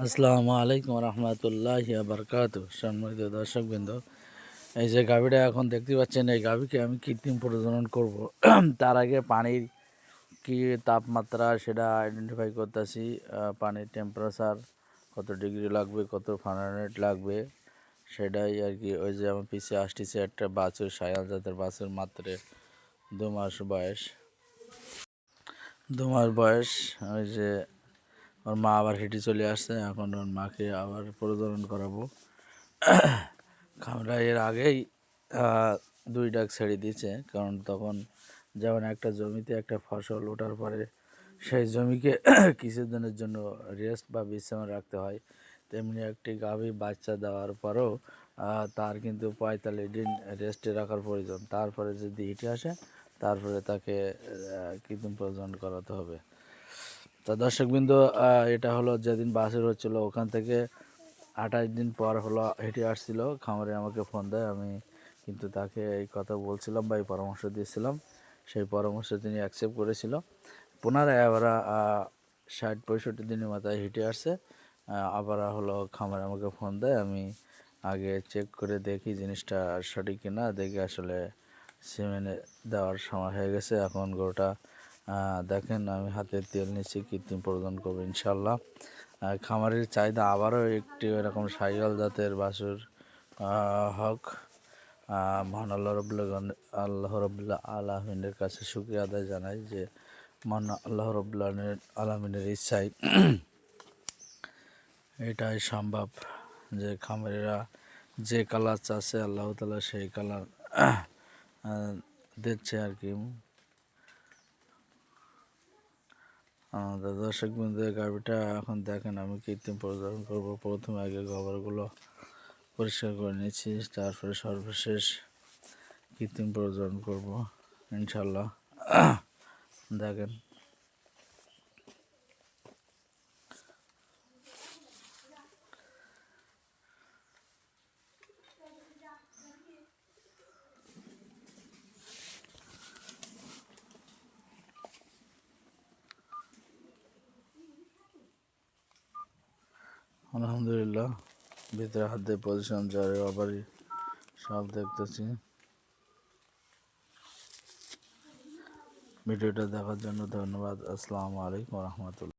আসসালামু আলাইকুম রহমতুল্লাহি বারকাতু। সম্মানিত দর্শকবৃন্দ, এই যে গাভীটা এখন দেখতে পাচ্ছেন, এই গাভীকে আমি কৃত্রিম প্রজনন করব। তার আগে পানির কি তাপমাত্রা সেটা আইডেন্টিফাই করতেছি। পানির টেম্পারেচার কত ডিগ্রি লাগবে, কত ফারেনহাইট লাগবে, সেটাই আর কি। ওই যে আমার পিছিয়ে আসতেছে একটা বাছুর, শায়াল জাতের বাছুর, মাত্র 2 মাস বয়স। 2 মাস বয়স। ওই যে ওর মা আবার হেঁটে চলে আসছে, এখন ওর মাকে আবার প্রজনন করাবো। আমরা এর আগেই 2 ডাক ছেড়ে দিয়েছে, কারণ তখন যেমন একটা জমিতে একটা ফসল ওঠার পরে সেই জমিকে কিছুদিনের জন্য রেস্ট বা বিশ্রামে রাখতে হয়, তেমনি একটি গাভী বাচ্চা দেওয়ার পরেও তার কিন্তু 45 দিন রেস্টে রাখার প্রয়োজন। তারপরে যদি হিটে আসে, তারপরে তাকে কৃত্রিম প্রজনন করাতে হবে। তা দর্শকবৃন্দ, এটা হলো যেদিন বাছুর হচ্ছিলো, ওখান থেকে 28 দিন পর হলো হেঁটে আসছিল খামারে, আমাকে ফোন দেয়। আমি কিন্তু তাকে এই কথা বলছিলাম বা এই পরামর্শ দিয়েছিলাম, সেই পরামর্শ তিনি অ্যাকসেপ্ট করেছিল। পুনরায় আবার 60-65 দিনের মাথায় হেঁটে আসছে। আবার হলো খামারে আমাকে ফোন দেয়। আমি আগে চেক করে দেখি জিনিসটা সঠিক কিনা, দেখে আসলে সিমেন্ট দেওয়ার সময় হয়ে গেছে। এখন গরুটা দেখেন, আমি হাতে তেল নিচ্ছি, কৃত্রিম প্রজনন করবো ইনশাল্লাহ। খামারের চাহিদা আবারও একটি এরকম শাহিওয়াল জাতের বাছুর হক। মহান আল্লাহ রবুল্লাহ আলমিনের কাছে শুকরিয়া আদায় জানাই যে মহান আল্লাহ রবুল্লাহ আলমিনের ইচ্ছায় এটাই সম্ভব যে খামারিরা যে কালার চাচ্ছে, আল্লাহ তাআলা সেই কালার দিচ্ছে আর কি। আমাদের দর্শকবৃন্দ, গাভীটা এখন দেখেন আমি কৃত্রিম প্রজনন করবো। প্রথমে আগে গোবরগুলো পরিষ্কার করে নিচ্ছি, তারপরে সর্বশেষ কৃত্রিম প্রজনন করব ইনশাল্লাহ। দেখেন, আলহামদুলিল্লাহ ভিতরে হাত দিয়ে পজিশন যারে আবারই সব দেখতেছি। ভিডিওটা দেখার জন্য ধন্যবাদ। আসসালামু আলাইকুম রহমতুল্লাহ।